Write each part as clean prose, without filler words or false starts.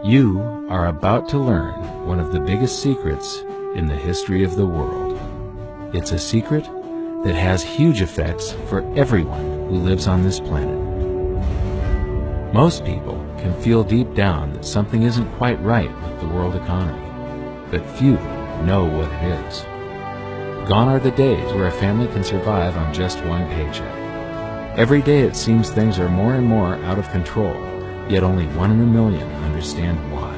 You are about to learn one of the biggest secrets in the history of the world. It's a secret that has huge effects for everyone who lives on this planet. Most people can feel deep down that something isn't quite right with the world economy, but few know what it is. Gone are the days where a family can survive on just one paycheck. Every day it seems things are more and more out of control, yet only 1 in a million understand why.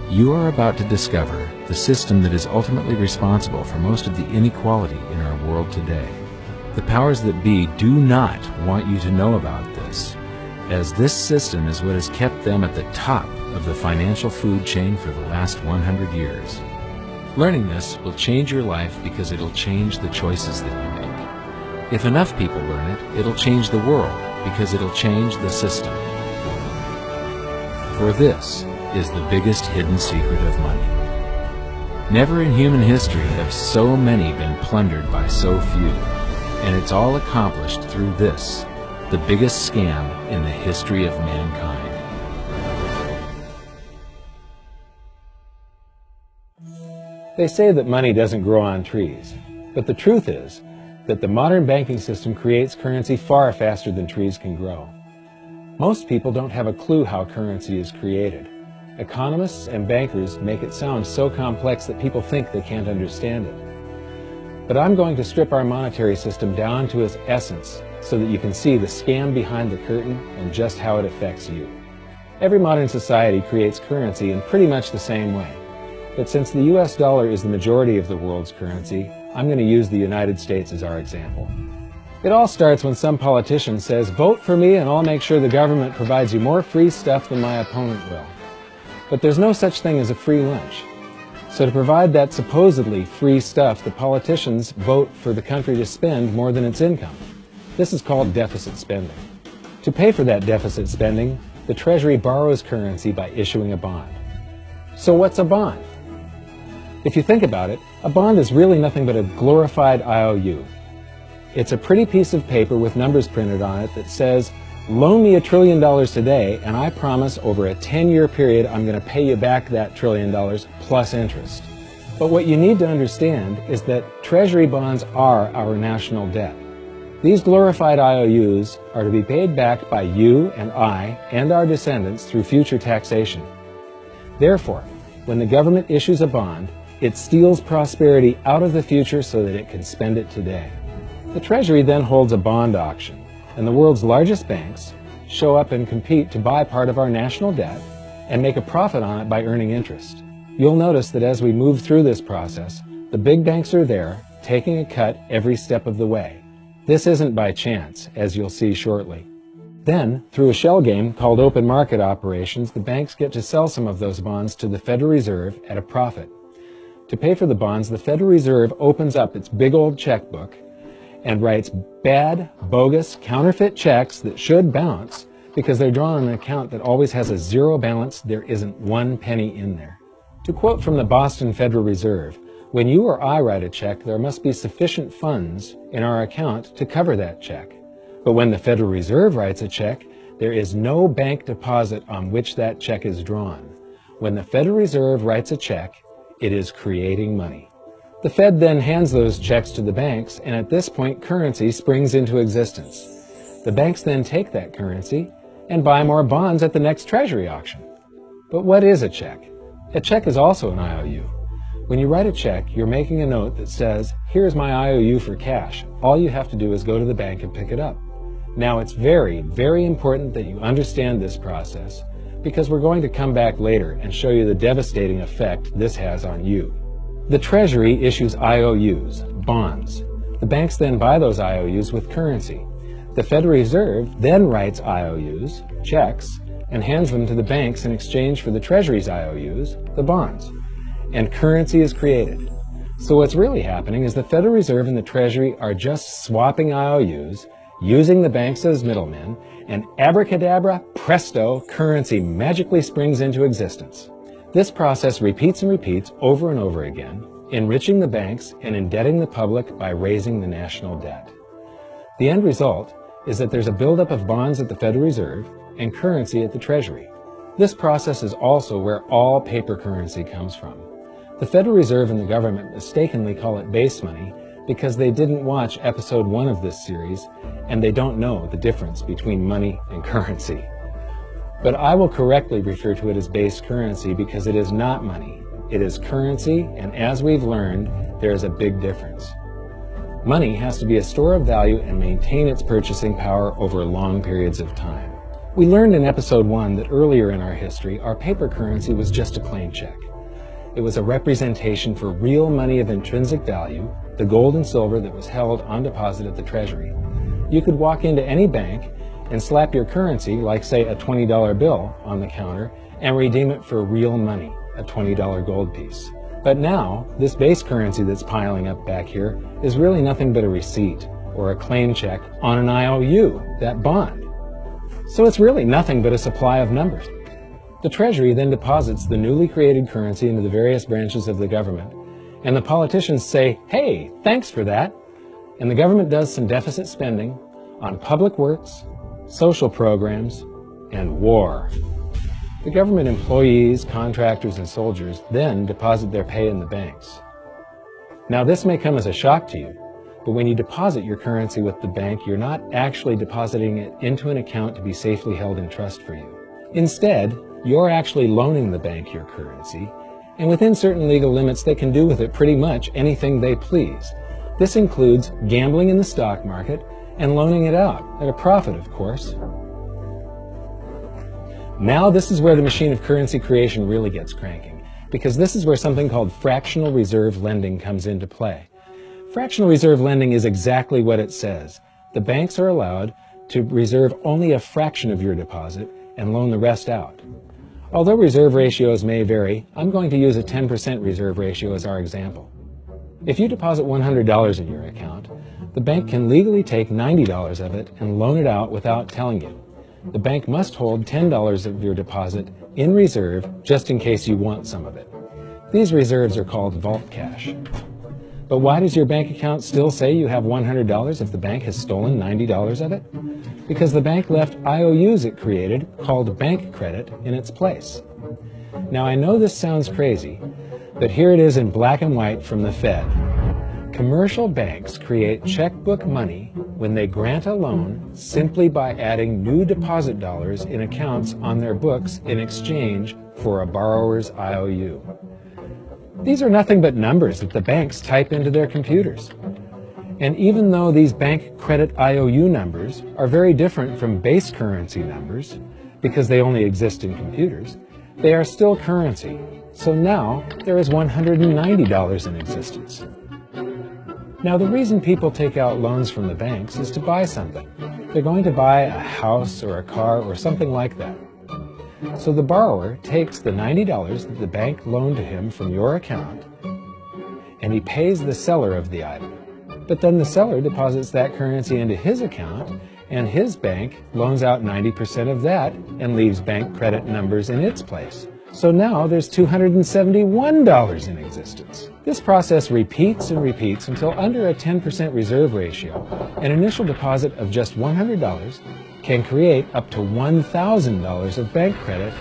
You are about to discover the system that is ultimately responsible for most of the inequality in our world today. The powers that be do not want you to know about this, as this system is what has kept them at the top of the financial food chain for the last 100 years. Learning this will change your life because it'll change the choices that you make. If enough people learn it, it'll change the world because it'll change the system. For this is the biggest hidden secret of money. Never in human history have so many been plundered by so few, and it's all accomplished through this, the biggest scam in the history of mankind. They say that money doesn't grow on trees, but the truth is that the modern banking system creates currency far faster than trees can grow. Most people don't have a clue how currency is created. Economists and bankers make it sound so complex that people think they can't understand it. But I'm going to strip our monetary system down to its essence so that you can see the scam behind the curtain and just how it affects you. Every modern society creates currency in pretty much the same way. But since the US dollar is the majority of the world's currency, I'm going to use the United States as our example. It all starts when some politician says, "Vote for me and I'll make sure the government provides you more free stuff than my opponent will." But there's no such thing as a free lunch. So to provide that supposedly free stuff, the politicians vote for the country to spend more than its income. This is called deficit spending. To pay for that deficit spending, the Treasury borrows currency by issuing a bond. So what's a bond? If you think about it, a bond is really nothing but a glorified IOU. It's a pretty piece of paper with numbers printed on it that says, "Loan me $1 trillion today, and I promise over a 10-year period I'm going to pay you back that $1 trillion plus interest." But what you need to understand is that Treasury bonds are our national debt. These glorified IOUs are to be paid back by you and I and our descendants through future taxation. Therefore, when the government issues a bond, it steals prosperity out of the future so that it can spend it today. The Treasury then holds a bond auction, and the world's largest banks show up and compete to buy part of our national debt and make a profit on it by earning interest. You'll notice that as we move through this process, the big banks are there, taking a cut every step of the way. This isn't by chance, as you'll see shortly. Then, through a shell game called open market operations, the banks get to sell some of those bonds to the Federal Reserve at a profit. To pay for the bonds, the Federal Reserve opens up its big old checkbook and writes bad, bogus, counterfeit checks that should bounce because they're drawn on an account that always has a zero balance. There isn't 1 penny in there. To quote from the Boston Federal Reserve, "When you or I write a check, there must be sufficient funds in our account to cover that check. But when the Federal Reserve writes a check, there is no bank deposit on which that check is drawn. When the Federal Reserve writes a check, it is creating money." The Fed then hands those checks to the banks, and at this point, currency springs into existence. The banks then take that currency and buy more bonds at the next Treasury auction. But what is a check? A check is also an IOU. When you write a check, you're making a note that says, "Here's my IOU for cash. All you have to do is go to the bank and pick it up." Now, it's very, very important that you understand this process because we're going to come back later and show you the devastating effect this has on you. The Treasury issues IOUs, bonds. The banks then buy those IOUs with currency. The Federal Reserve then writes IOUs, checks, and hands them to the banks in exchange for the Treasury's IOUs, the bonds. And currency is created. So what's really happening is the Federal Reserve and the Treasury are just swapping IOUs, using the banks as middlemen, and abracadabra, presto, currency magically springs into existence. This process repeats and repeats over and over again, enriching the banks and indebting the public by raising the national debt. The end result is that there's a buildup of bonds at the Federal Reserve, and currency at the Treasury. This process is also where all paper currency comes from. The Federal Reserve and the government mistakenly call it base money because they didn't watch episode 1 of this series and they don't know the difference between money and currency. But I will correctly refer to it as base currency because it is not money. It is currency, and as we've learned, there is a big difference. Money has to be a store of value and maintain its purchasing power over long periods of time. We learned in episode 1 that earlier in our history, our paper currency was just a plain check. It was a representation for real money of intrinsic value, the gold and silver that was held on deposit at the Treasury. You could walk into any bank and slap your currency, like say a $20 bill, on the counter and redeem it for real money, a $20 gold piece. But now, this base currency that's piling up back here is really nothing but a receipt or a claim check on an IOU, that bond. So it's really nothing but a supply of numbers. The Treasury then deposits the newly created currency into the various branches of the government, and the politicians say, "Hey, thanks for that." And the government does some deficit spending on public works, social programs, and war. The government employees, contractors, and soldiers then deposit their pay in the banks. Now, this may come as a shock to you, but when you deposit your currency with the bank, you're not actually depositing it into an account to be safely held in trust for you. Instead, you're actually loaning the bank your currency, and within certain legal limits, they can do with it pretty much anything they please. This includes gambling in the stock market and loaning it out, at a profit, of course. Now this is where the machine of currency creation really gets cranking, because this is where something called fractional reserve lending comes into play. Fractional reserve lending is exactly what it says. The banks are allowed to reserve only a fraction of your deposit and loan the rest out. Although reserve ratios may vary, I'm going to use a 10% reserve ratio as our example. If you deposit $100 in your account, the bank can legally take $90 of it and loan it out without telling you. The bank must hold $10 of your deposit in reserve just in case you want some of it. These reserves are called vault cash. But why does your bank account still say you have $100 if the bank has stolen $90 of it? Because the bank left IOUs it created, called bank credit, in its place. Now I know this sounds crazy, but here it is in black and white from the Fed. Commercial banks create checkbook money when they grant a loan simply by adding new deposit dollars in accounts on their books in exchange for a borrower's IOU. These are nothing but numbers that the banks type into their computers. And even though these bank credit IOU numbers are very different from base currency numbers, because they only exist in computers, they are still currency. So now there is $190 in existence. Now the reason people take out loans from the banks is to buy something. They're going to buy a house or a car or something like that. So the borrower takes the $90 that the bank loaned to him from your account and he pays the seller of the item. But then the seller deposits that currency into his account and his bank loans out 90% of that and leaves bank credit numbers in its place. So now there's $271 in existence. This process repeats and repeats until under a 10% reserve ratio, an initial deposit of just $100 can create up to $1,000 of bank credit,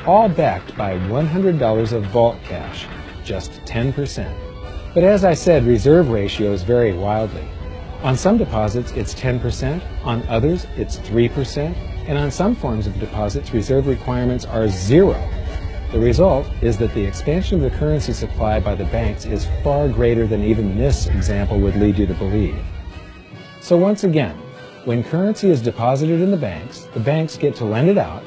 all backed by $100 of vault cash, just 10%. But as I said, reserve ratios vary wildly. On some deposits, it's 10%, on others, it's 3%, and on some forms of deposits, reserve requirements are 0. The result is that the expansion of the currency supply by the banks is far greater than even this example would lead you to believe. So once again, when currency is deposited in the banks get to lend it out,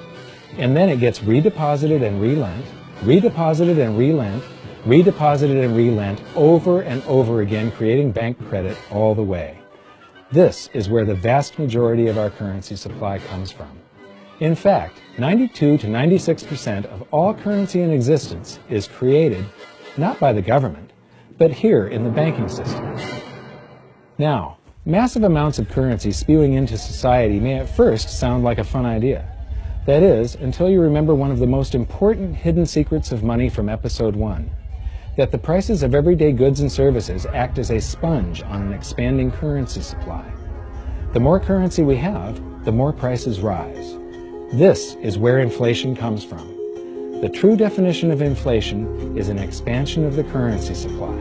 and then it gets redeposited and relent, redeposited and relent, redeposited and relent over and over again, creating bank credit all the way. This is where the vast majority of our currency supply comes from. In fact, 92 to 96% of all currency in existence is created not by the government, but here in the banking system. Now, massive amounts of currency spewing into society may at first sound like a fun idea. That is, until you remember one of the most important hidden secrets of money from episode 1. That the prices of everyday goods and services act as a sponge on an expanding currency supply. The more currency we have, the more prices rise. This is where inflation comes from. The true definition of inflation is an expansion of the currency supply.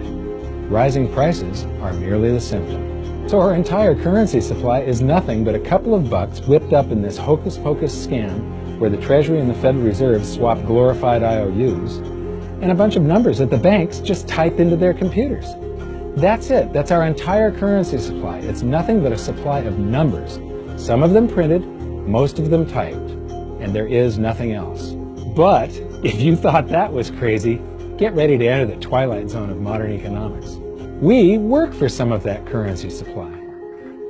Rising prices are merely the symptom. So our entire currency supply is nothing but a couple of bucks whipped up in this hocus-pocus scam where the Treasury and the Federal Reserve swap glorified IOUs, and a bunch of numbers that the banks just type into their computers. That's it. That's our entire currency supply. It's nothing but a supply of numbers. Some of them printed, most of them typed, and there is nothing else. But if you thought that was crazy, get ready to enter the twilight zone of modern economics. We work for some of that currency supply.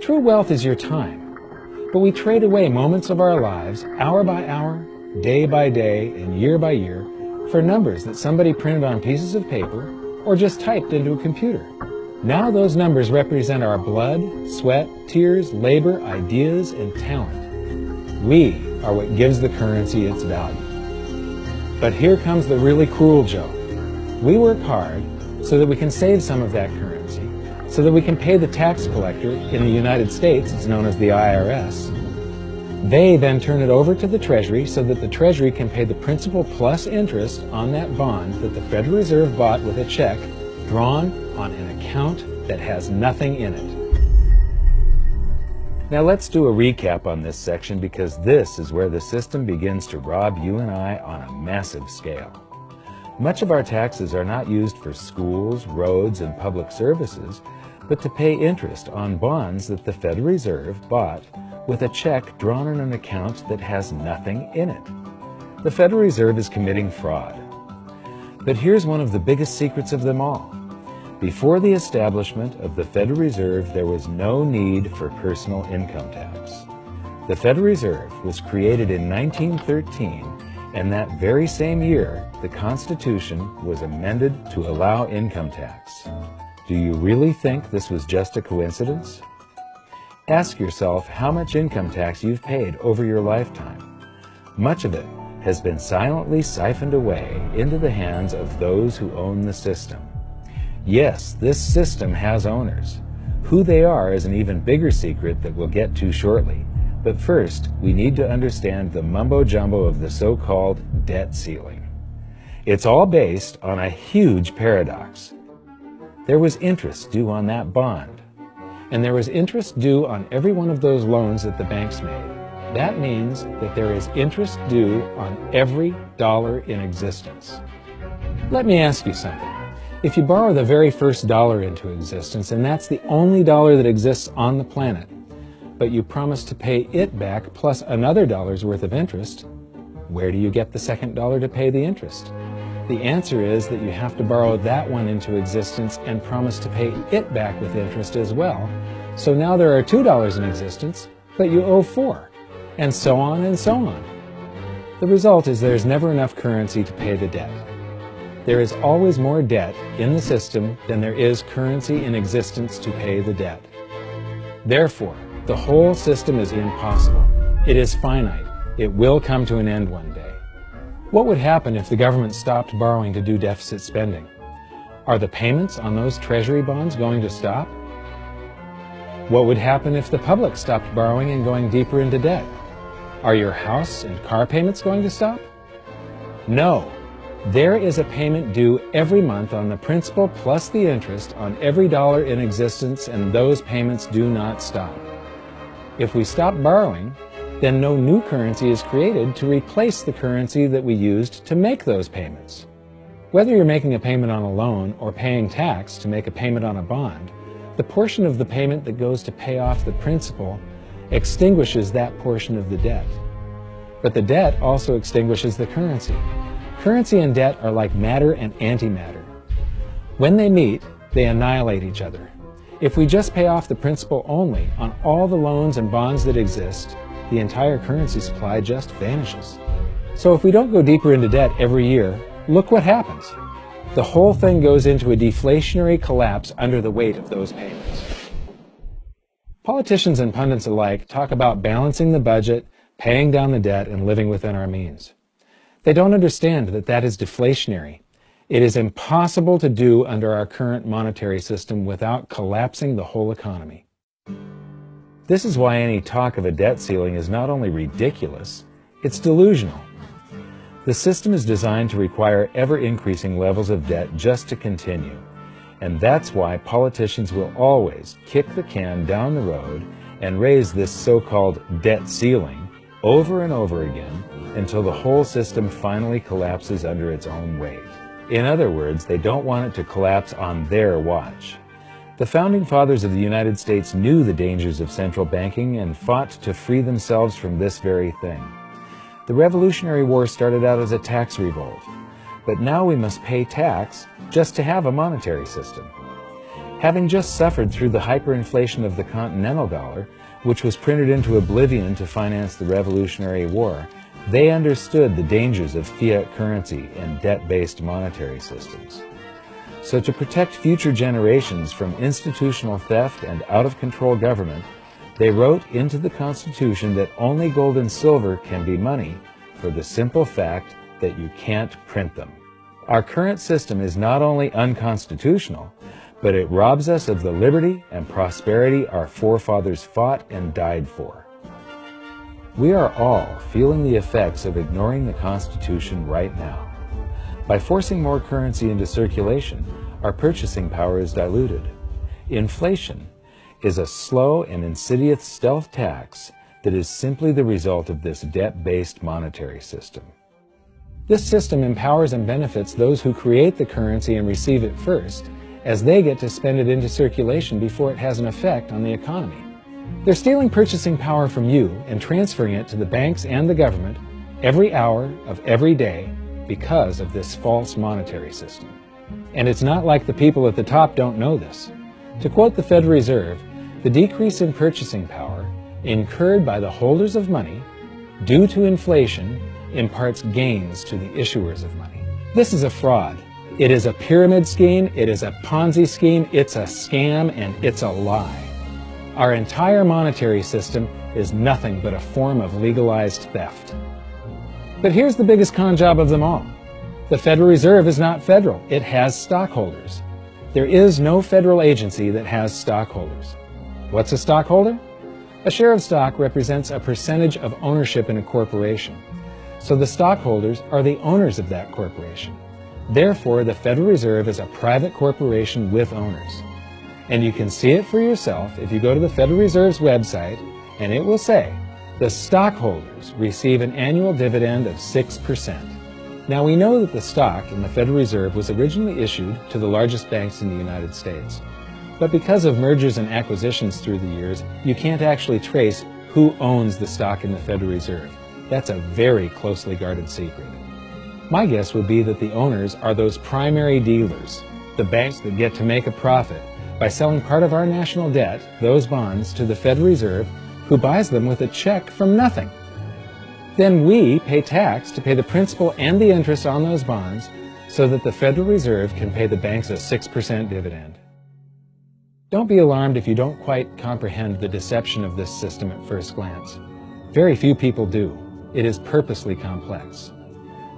True wealth is your time, but we trade away moments of our lives, hour by hour, day by day, and year by year, for numbers that somebody printed on pieces of paper or just typed into a computer. Now those numbers represent our blood, sweat, tears, labor, ideas, and talent. We are what gives the currency its value. But here comes the really cruel joke. We work hard so that we can save some of that currency, so that we can pay the tax collector. In the United States, it's known as the IRS. They then turn it over to the Treasury so that the Treasury can pay the principal plus interest on that bond that the Federal Reserve bought with a check drawn on an account that has nothing in it. Now let's do a recap on this section, because this is where the system begins to rob you and I on a massive scale. Much of our taxes are not used for schools, roads, and public services, but to pay interest on bonds that the Federal Reserve bought with a check drawn on an account that has nothing in it. The Federal Reserve is committing fraud. But here's one of the biggest secrets of them all. Before the establishment of the Federal Reserve, there was no need for personal income tax. The Federal Reserve was created in 1913, and that very same year, the Constitution was amended to allow income tax. Do you really think this was just a coincidence? Ask yourself how much income tax you've paid over your lifetime. Much of it has been silently siphoned away into the hands of those who own the system. Yes, this system has owners. Who they are is an even bigger secret that we'll get to shortly. But first, we need to understand the mumbo-jumbo of the so-called debt ceiling. It's all based on a huge paradox. There was interest due on that bond, and there was interest due on every one of those loans that the banks made. That means that there is interest due on every dollar in existence. Let me ask you something. If you borrow the very first dollar into existence, and that's the only dollar that exists on the planet, but you promise to pay it back plus another dollar's worth of interest, where do you get the second dollar to pay the interest? The answer is that you have to borrow that one into existence and promise to pay it back with interest as well. So now there are $2 in existence, but you owe $4, and so on and so on. The result is there's never enough currency to pay the debt. There is always more debt in the system than there is currency in existence to pay the debt. Therefore, the whole system is impossible. It is finite. It will come to an end one day. What would happen if the government stopped borrowing to do deficit spending? Are the payments on those treasury bonds going to stop? What would happen if the public stopped borrowing and going deeper into debt? Are your house and car payments going to stop? No. There is a payment due every month on the principal plus the interest on every dollar in existence, and those payments do not stop. If we stop borrowing, then no new currency is created to replace the currency that we used to make those payments. Whether you're making a payment on a loan or paying tax to make a payment on a bond, the portion of the payment that goes to pay off the principal extinguishes that portion of the debt. But the debt also extinguishes the currency. Currency and debt are like matter and antimatter. When they meet, they annihilate each other. If we just pay off the principal only on all the loans and bonds that exist, the entire currency supply just vanishes. So if we don't go deeper into debt every year, look what happens. The whole thing goes into a deflationary collapse under the weight of those payments. Politicians and pundits alike talk about balancing the budget, paying down the debt, and living within our means. They don't understand that that is deflationary. It is impossible to do under our current monetary system without collapsing the whole economy. This is why any talk of a debt ceiling is not only ridiculous, It's delusional. The system is designed to require ever-increasing levels of debt just to continue. And that's why politicians will always kick the can down the road and raise this so-called debt ceiling over and over again until the whole system finally collapses under its own weight. In other words, they don't want it to collapse on their watch. The Founding Fathers of the United States knew the dangers of central banking and fought to free themselves from this very thing. The Revolutionary War started out as a tax revolt, but now we must pay tax just to have a monetary system. Having just suffered through the hyperinflation of the continental dollar, which was printed into oblivion to finance the Revolutionary War, they understood the dangers of fiat currency and debt-based monetary systems. So to protect future generations from institutional theft and out-of-control government, they wrote into the Constitution that only gold and silver can be money for the simple fact that you can't print them. Our current system is not only unconstitutional, but it robs us of the liberty and prosperity our forefathers fought and died for. We are all feeling the effects of ignoring the Constitution right now. By forcing more currency into circulation, our purchasing power is diluted. Inflation is a slow and insidious stealth tax that is simply the result of this debt-based monetary system. This system empowers and benefits those who create the currency and receive it first, as they get to spend it into circulation before it has an effect on the economy. They're stealing purchasing power from you and transferring it to the banks and the government every hour of every day because of this false monetary system. And it's not like the people at the top don't know this. To quote the Federal Reserve, the decrease in purchasing power incurred by the holders of money due to inflation imparts gains to the issuers of money. This is a fraud. It is a pyramid scheme, it is a Ponzi scheme, it's a scam, and it's a lie. Our entire monetary system is nothing but a form of legalized theft. But here's the biggest con job of them all. The Federal Reserve is not federal. It has stockholders. There is no federal agency that has stockholders. What's a stockholder? A share of stock represents a percentage of ownership in a corporation. So the stockholders are the owners of that corporation. Therefore, the Federal Reserve is a private corporation with owners. And you can see it for yourself if you go to the Federal Reserve's website, and it will say, the stockholders receive an annual dividend of 6%. Now, we know that the stock in the Federal Reserve was originally issued to the largest banks in the United States. But because of mergers and acquisitions through the years, you can't actually trace who owns the stock in the Federal Reserve. That's a very closely guarded secret. My guess would be that the owners are those primary dealers, the banks that get to make a profit by selling part of our national debt, those bonds, to the Federal Reserve, who buys them with a check from nothing. Then we pay tax to pay the principal and the interest on those bonds so that the Federal Reserve can pay the banks a 6% dividend. Don't be alarmed if you don't quite comprehend the deception of this system at first glance. Very few people do. It is purposely complex.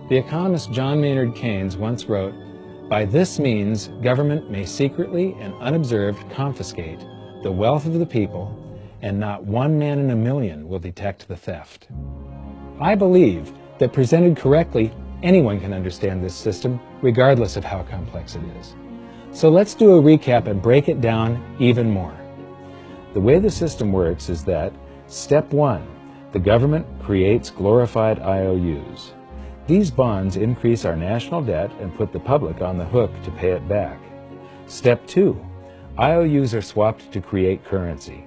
The economist John Maynard Keynes once wrote, "By this means, government may secretly and unobserved confiscate the wealth of the people, and not one man in a million will detect the theft." I believe that presented correctly, anyone can understand this system, regardless of how complex it is. So let's do a recap and break it down even more. The way the system works is that, step 1, the government creates glorified IOUs. These bonds increase our national debt and put the public on the hook to pay it back. Step 2, IOUs are swapped to create currency.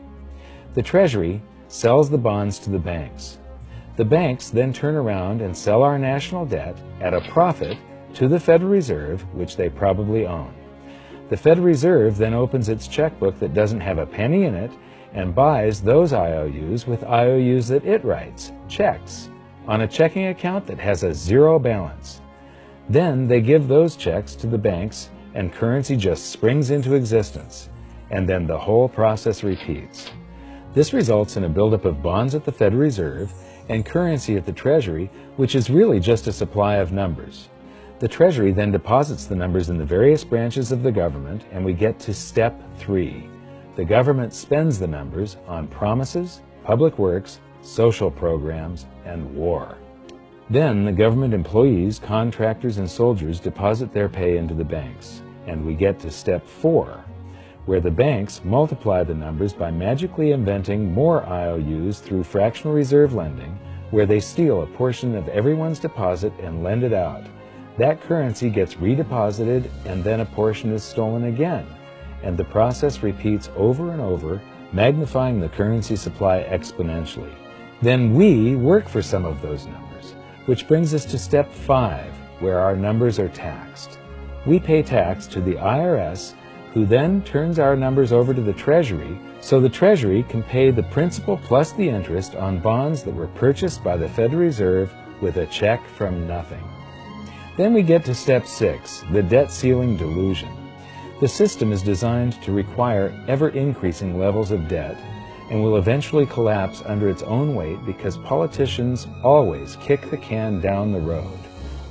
The Treasury sells the bonds to the banks. The banks then turn around and sell our national debt at a profit to the Federal Reserve, which they probably own. The Federal Reserve then opens its checkbook that doesn't have a penny in it and buys those IOUs with IOUs that it writes, checks, on a checking account that has a zero balance. Then they give those checks to the banks and currency just springs into existence, and then the whole process repeats. This results in a buildup of bonds at the Federal Reserve and currency at the Treasury, which is really just a supply of numbers. The Treasury then deposits the numbers in the various branches of the government, and we get to step 3. The government spends the numbers on promises, public works, social programs, and war. Then the government employees, contractors, and soldiers deposit their pay into the banks. And we get to step 4, where the banks multiply the numbers by magically inventing more IOUs through fractional reserve lending, where they steal a portion of everyone's deposit and lend it out. That currency gets redeposited, and then a portion is stolen again. And the process repeats over and over, magnifying the currency supply exponentially. Then we work for some of those numbers, which brings us to step 5, where our numbers are taxed. We pay tax to the IRS, who then turns our numbers over to the Treasury, so the Treasury can pay the principal plus the interest on bonds that were purchased by the Federal Reserve with a check from nothing. Then we get to step 6, the debt ceiling delusion. The system is designed to require ever-increasing levels of debt and will eventually collapse under its own weight because politicians always kick the can down the road.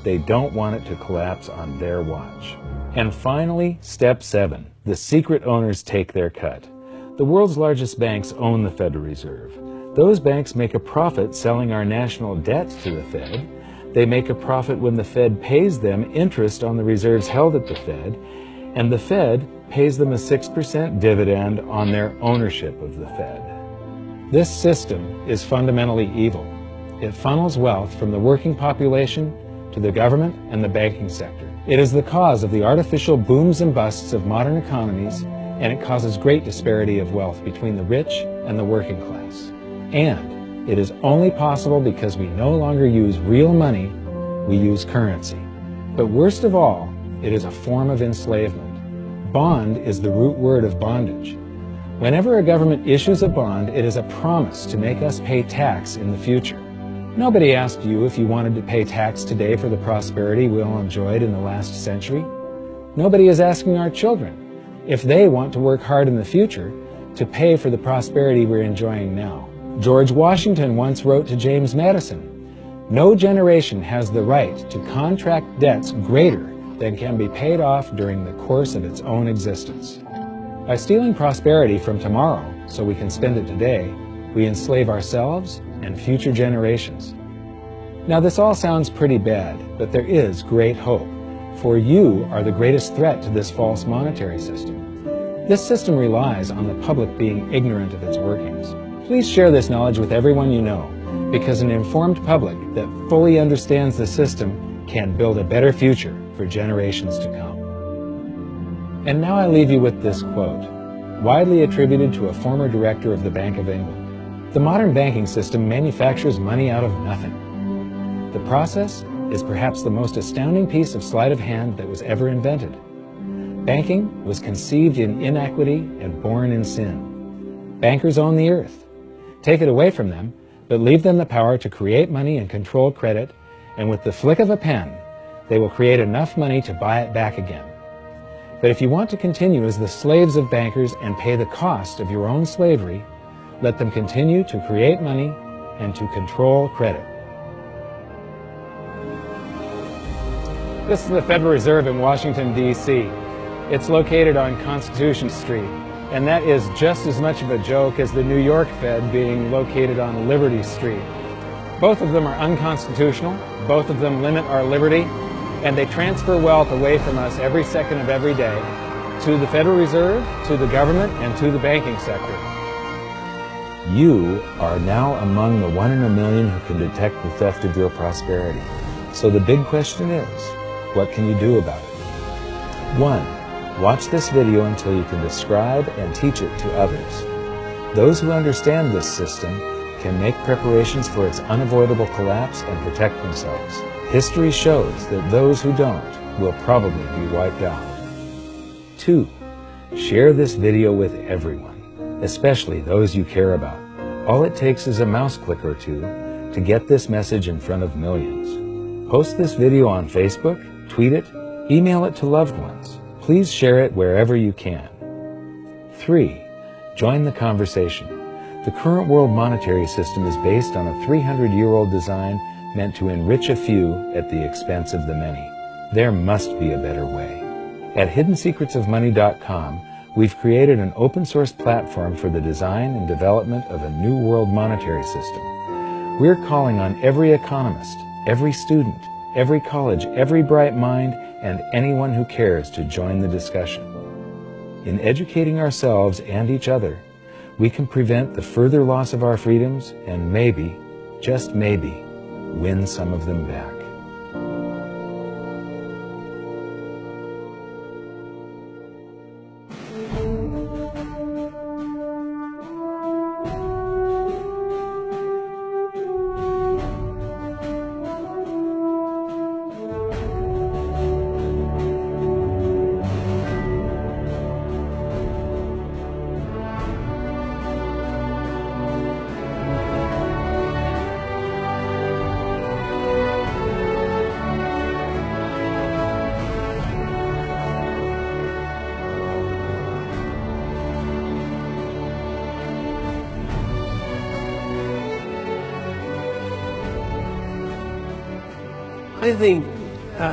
They don't want it to collapse on their watch. And finally, step 7, the secret owners take their cut. The world's largest banks own the Federal Reserve. Those banks make a profit selling our national debt to the Fed. They make a profit when the Fed pays them interest on the reserves held at the Fed, and the Fed pays them a 6% dividend on their ownership of the Fed. This system is fundamentally evil. It funnels wealth from the working population to the government and the banking sector. It is the cause of the artificial booms and busts of modern economies, and it causes great disparity of wealth between the rich and the working class. And it is only possible because we no longer use real money, we use currency. But worst of all, it is a form of enslavement. Bond is the root word of bondage. Whenever a government issues a bond, it is a promise to make us pay tax in the future. Nobody asked you if you wanted to pay tax today for the prosperity we all enjoyed in the last century. Nobody is asking our children if they want to work hard in the future to pay for the prosperity we're enjoying now. George Washington once wrote to James Madison, "No generation has the right to contract debts greater than can be paid off during the course of its own existence." By stealing prosperity from tomorrow so we can spend it today, we enslave ourselves and future generations. Now this all sounds pretty bad, but there is great hope, for you are the greatest threat to this false monetary system. This system relies on the public being ignorant of its workings. Please share this knowledge with everyone you know, because an informed public that fully understands the system can build a better future for generations to come. And now I leave you with this quote, widely attributed to a former director of the Bank of England. The modern banking system manufactures money out of nothing. The process is perhaps the most astounding piece of sleight of hand that was ever invented. Banking was conceived in inequity and born in sin. Bankers own the earth. Take it away from them, but leave them the power to create money and control credit, and with the flick of a pen, they will create enough money to buy it back again. But if you want to continue as the slaves of bankers and pay the cost of your own slavery, let them continue to create money and to control credit. This is the Federal Reserve in Washington, D.C. It's located on Constitution Street, and that is just as much of a joke as the New York Fed being located on Liberty Street. Both of them are unconstitutional, both of them limit our liberty, and they transfer wealth away from us every second of every day to the Federal Reserve, to the government, and to the banking sector. You are now among the 1 in a million who can detect the theft of your prosperity. So the big question is, what can you do about it? 1. Watch this video until you can describe and teach it to others. Those who understand this system can make preparations for its unavoidable collapse and protect themselves. History shows that those who don't will probably be wiped out. 2. Share this video with everyone, especially those you care about. All it takes is a mouse click or two to get this message in front of millions. Post this video on Facebook, tweet it, email it to loved ones. Please share it wherever you can. 3. Join the conversation. The current world monetary system is based on a 300-year-old design meant to enrich a few at the expense of the many. There must be a better way. At hiddensecretsofmoney.com, we've created an open-source platform for the design and development of a new world monetary system. We're calling on every economist, every student, every college, every bright mind, and anyone who cares to join the discussion. In educating ourselves and each other, we can prevent the further loss of our freedoms and maybe, just maybe, win some of them back. I think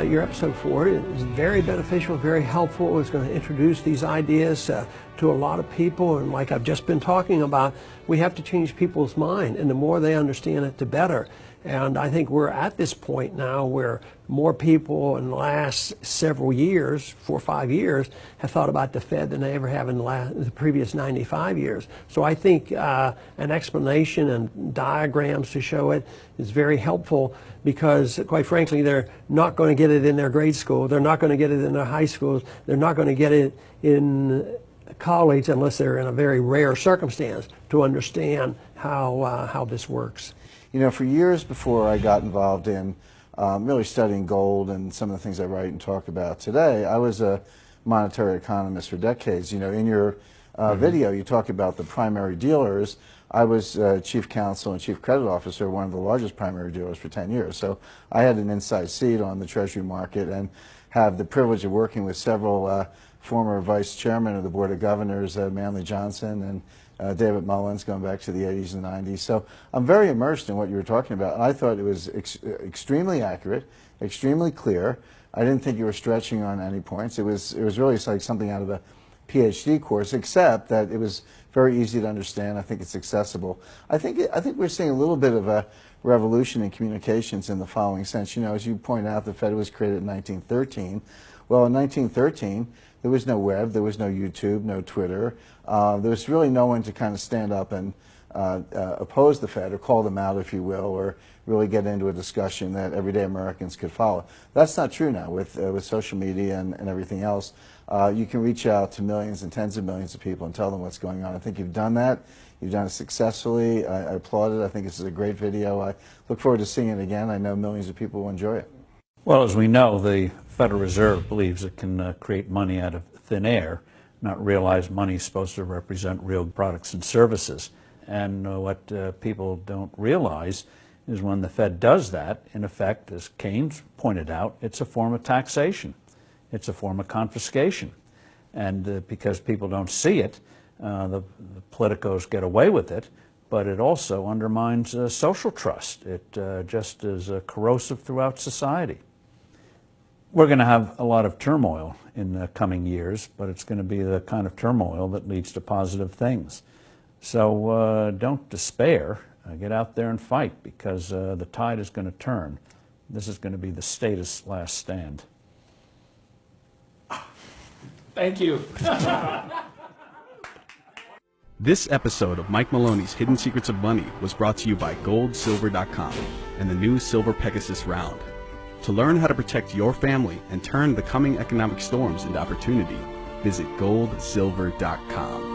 your episode 4 is very beneficial, very helpful. It's going to introduce these ideas to a lot of people, and like I've just been talking about, we have to change people's mind, and the more they understand it, the better. And I think we're at this point now where more people in the last several years, 4 or 5 years, have thought about the Fed than they ever have in the previous 95 years. So I think an explanation and diagrams to show it is very helpful, because quite frankly, they're not going to get it in their grade school. They're not going to get it in their high schools. They're not going to get it in college unless they're in a very rare circumstance to understand how this works. You know, for years before I got involved in really studying gold and some of the things I write and talk about today, I was a monetary economist for decades. You know, in your video, you talk about the primary dealers. I was chief counsel and chief credit officer, one of the largest primary dealers for 10 years. So I had an inside seat on the Treasury market and have the privilege of working with several former vice chairmen of the Board of Governors, Manley Johnson and David Mullins, going back to the 80s and 90s. So I'm very immersed in what you were talking about. And I thought it was extremely accurate, extremely clear. I didn't think you were stretching on any points. It was really like something out of a PhD course, except that it was very easy to understand. I think it's accessible. I think we're seeing a little bit of a revolution in communications in the following sense. You know, as you point out, the Fed was created in 1913. Well, in 1913, there was no web, there was no YouTube, no Twitter. There was really no one to kind of stand up and oppose the Fed or call them out, if you will, or really get into a discussion that everyday Americans could follow. That's not true now with social media and everything else. You can reach out to millions and tens of millions of people and tell them what's going on. I think you've done that. You've done it successfully. I applaud it. I think this is a great video. I look forward to seeing it again. I know millions of people will enjoy it. Well, as we know, the Federal Reserve believes it can create money out of thin air, not realize money is supposed to represent real products and services. And what people don't realize is when the Fed does that, in effect, as Keynes pointed out, it's a form of taxation. It's a form of confiscation. And because people don't see it, the politicos get away with it, but it also undermines social trust. It just is corrosive throughout society. We're going to have a lot of turmoil in the coming years, but it's going to be the kind of turmoil that leads to positive things. So don't despair. Get out there and fight, because the tide is going to turn. This is going to be the status last stand. Thank you. This episode of Mike Maloney's Hidden Secrets of Money was brought to you by GoldSilver.com and the new Silver Pegasus Round. To learn how to protect your family and turn the coming economic storms into opportunity, visit GoldSilver.com.